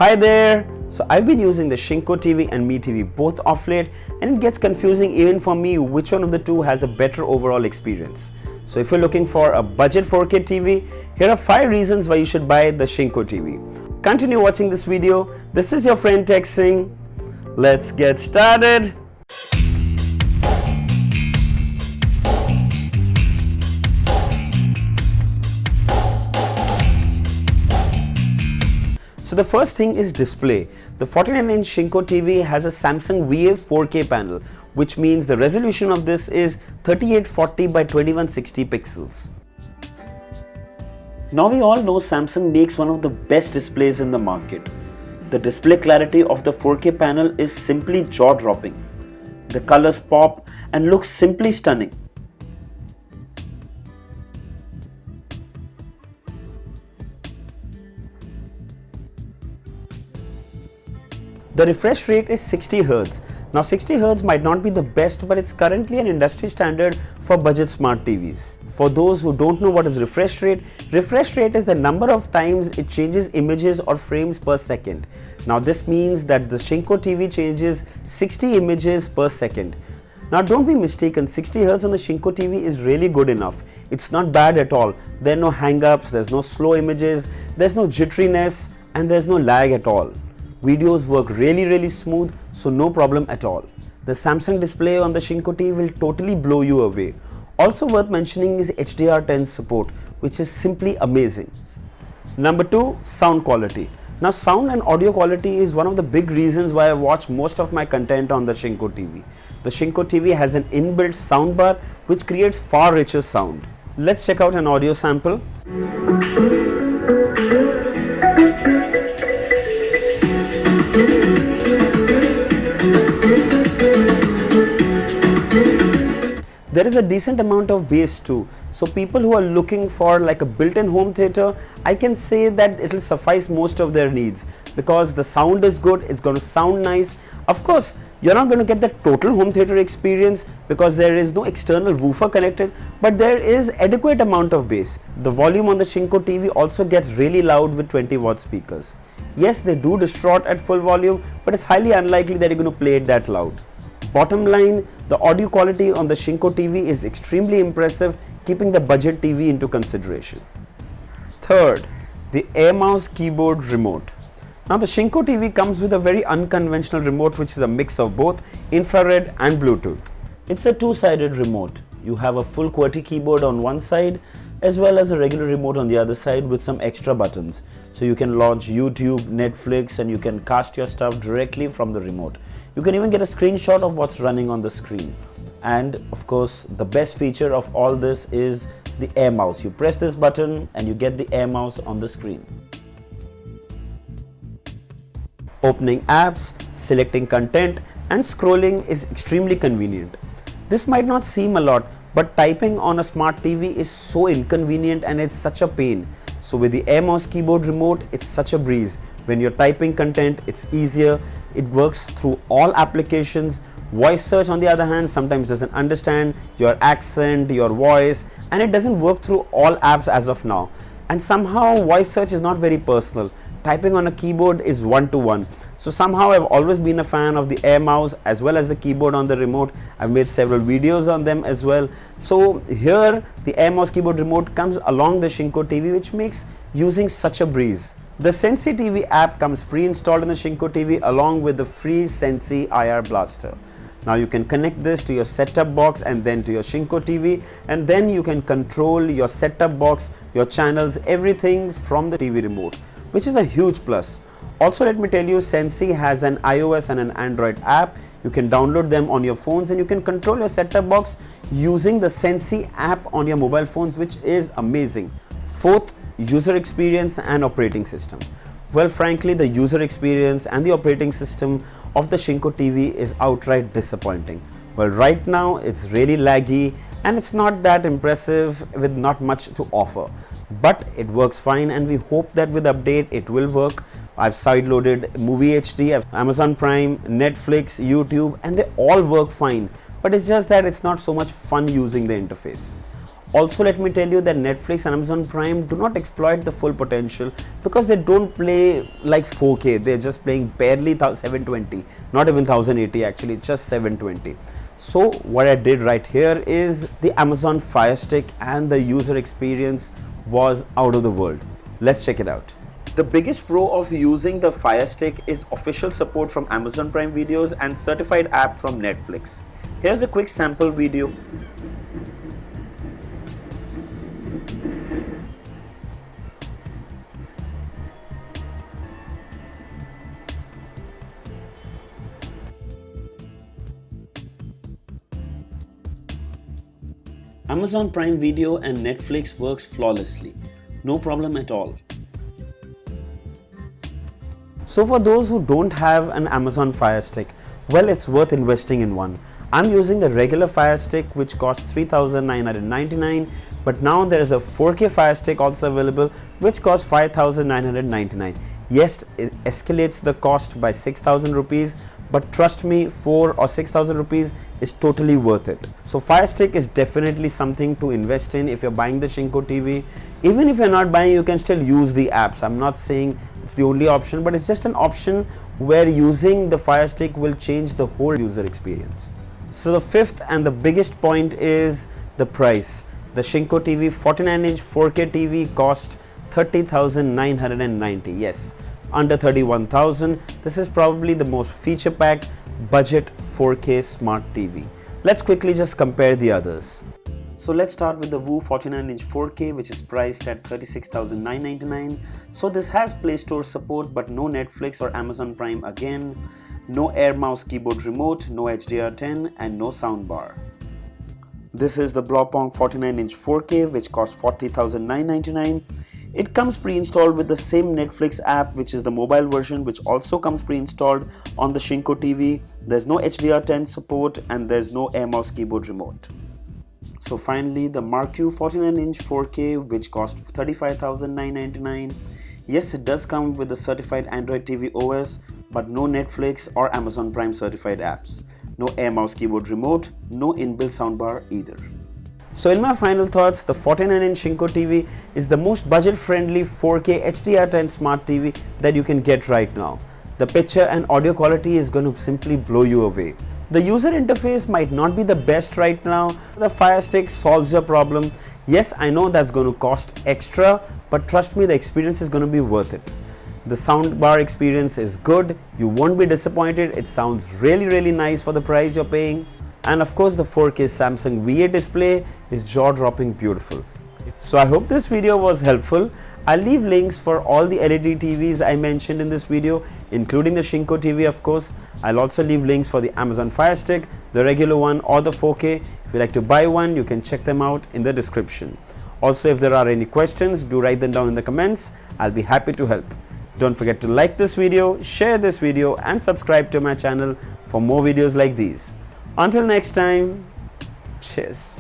Hi there! So I've been using the SHINCO TV and Mi TV both off late, and it gets confusing even for me which one of the two has a better overall experience. So if you're looking for a budget 4K TV, here are 5 reasons why you should buy the SHINCO TV. Continue watching this video. This is your friend Singh. Let's get started. So the first thing is display. The 49-inch SHINCO TV has a Samsung VA 4K panel, which means the resolution of this is 3840 by 2160 pixels. Now we all know Samsung makes one of the best displays in the market. The display clarity of the 4K panel is simply jaw-dropping. The colors pop and look simply stunning. The refresh rate is 60 Hz. Now 60 Hz might not be the best, but it's currently an industry standard for budget smart TVs. For those who don't know what is refresh rate is the number of times it changes images or frames per second. Now this means that the SHINCO TV changes 60 images per second. Now don't be mistaken, 60 Hz on the SHINCO TV is really good enough. It's not bad at all. There are no hang-ups, there's no slow images, there's no jitteriness, and there's no lag at all. Videos work really smooth, so no problem at all. The Samsung display on the SHINCO TV will totally blow you away. Also worth mentioning is HDR10 support, which is simply amazing. Number 2, sound quality. Now sound and audio quality is one of the big reasons why I watch most of my content on the SHINCO TV. The SHINCO TV has an inbuilt soundbar which creates far richer sound. Let's check out an audio sample. There is a decent amount of bass too, so people who are looking for like a built-in home theater, I can say that it will suffice most of their needs because the sound is good, it's going to sound nice. Of course, you're not going to get the total home theater experience because there is no external woofer connected, but there is adequate amount of bass. The volume on the SHINCO TV also gets really loud with 20-watt speakers. Yes, they do distort at full volume, but it's highly unlikely that you're going to play it that loud. Bottom line, the audio quality on the SHINCO TV is extremely impressive, keeping the budget TV into consideration. Third, the Air Mouse keyboard remote. Now the SHINCO TV comes with a very unconventional remote which is a mix of both infrared and Bluetooth. It's a two-sided remote. You have a full QWERTY keyboard on one side as well as a regular remote on the other side with some extra buttons. So you can launch YouTube, Netflix, and you can cast your stuff directly from the remote. You can even get a screenshot of what's running on the screen. And of course, the best feature of all this is the Air Mouse. You press this button and you get the Air Mouse on the screen. Opening apps, selecting content, and scrolling is extremely convenient. This might not seem a lot, but typing on a smart TV is so inconvenient and it's such a pain. So with the Air Mouse keyboard remote, it's such a breeze. When you're typing content, it's easier. It works through all applications. Voice search, on the other hand, sometimes doesn't understand your accent, your voice, and it doesn't work through all apps as of now. And somehow voice search is not very personal. Typing on a keyboard is one-to-one. So somehow I've always been a fan of the Air Mouse as well as the keyboard on the remote. I've made several videos on them as well. So here the Air Mouse keyboard remote comes along the SHINCO TV, which makes using such a breeze. The Sensi TV app comes pre-installed in the SHINCO TV along with the free Sensi IR Blaster. Now you can connect this to your set-top box and then to your SHINCO TV, and then you can control your set-top box, your channels, everything from the TV remote, which is a huge plus. Also, let me tell you, Sensi has an iOS and an Android app. You can download them on your phones and you can control your set-top box using the Sensi app on your mobile phones, which is amazing. Fourth, user experience and operating system. Well, frankly, the user experience and the operating system of the SHINCO TV is outright disappointing. Well, right now it's really laggy and it's not that impressive with not much to offer, but it works fine and we hope that with update it will work. I've sideloaded Movie HD, Amazon Prime, Netflix, YouTube, and they all work fine, but it's just that it's not so much fun using the interface. Also, let me tell you that Netflix and Amazon Prime do not exploit the full potential because they don't play like 4K. They're just playing barely 720, not even 1080 actually, just 720. So what I did right here is the Amazon Fire Stick, and the user experience was out of the world. Let's check it out. The biggest pro of using the Fire Stick is official support from Amazon Prime Videos and certified app from Netflix. Here's a quick sample video. Amazon Prime Video and Netflix works flawlessly. No problem at all. So for those who don't have an Amazon Fire Stick, well, it's worth investing in one. I'm using the regular Fire Stick, which costs $3,999, but now there is a 4K Fire Stick also available, which costs $5,999. Yes, it escalates the cost by 6,000 rupees, but trust me, 4 or 6,000 rupees is totally worth it. So Fire Stick is definitely something to invest in if you're buying the SHINCO TV. Even if you're not buying, you can still use the apps. I'm not saying it's the only option, but it's just an option where using the Fire Stick will change the whole user experience. So the fifth and the biggest point is the price. The SHINCO TV 49-inch 4K TV cost 30,990. Yes, under 31,000. This is probably the most feature-packed budget 4K smart TV. Let's quickly just compare the others. So let's start with the VU 49-inch 4K, which is priced at 36,999. So this has Play Store support, but no Netflix or Amazon Prime again. No Air Mouse Keyboard Remote, no HDR10, and no soundbar. This is the Blopong 49-inch 4K, which costs 40,999. It comes pre-installed with the same Netflix app, which is the mobile version, which also comes pre-installed on the SHINCO TV. There's no HDR10 support, and there's no Air Mouse Keyboard Remote. So finally, the Marque 49-inch 4K, which costs 35,999. Yes, it does come with the certified Android TV OS, but no Netflix or Amazon Prime certified apps. No Air Mouse Keyboard Remote, no inbuilt soundbar either. So in my final thoughts, the 49-inch SHINCO TV is the most budget-friendly 4K HDR10 smart TV that you can get right now. The picture and audio quality is going to simply blow you away. The user interface might not be the best right now. The Fire Stick solves your problem. Yes, I know that's going to cost extra, but trust me, the experience is going to be worth it. The soundbar experience is good. You won't be disappointed. It sounds really nice for the price you're paying. And of course, the 4K Samsung V8 display is jaw-dropping beautiful. So I hope this video was helpful. I'll leave links for all the LED TVs I mentioned in this video, including the SHINCO TV of course. I'll also leave links for the Amazon Fire Stick, the regular one or the 4K. If you'd like to buy one, you can check them out in the description. Also, if there are any questions, do write them down in the comments. I'll be happy to help. Don't forget to like this video, share this video, and subscribe to my channel for more videos like these. Until next time, cheers.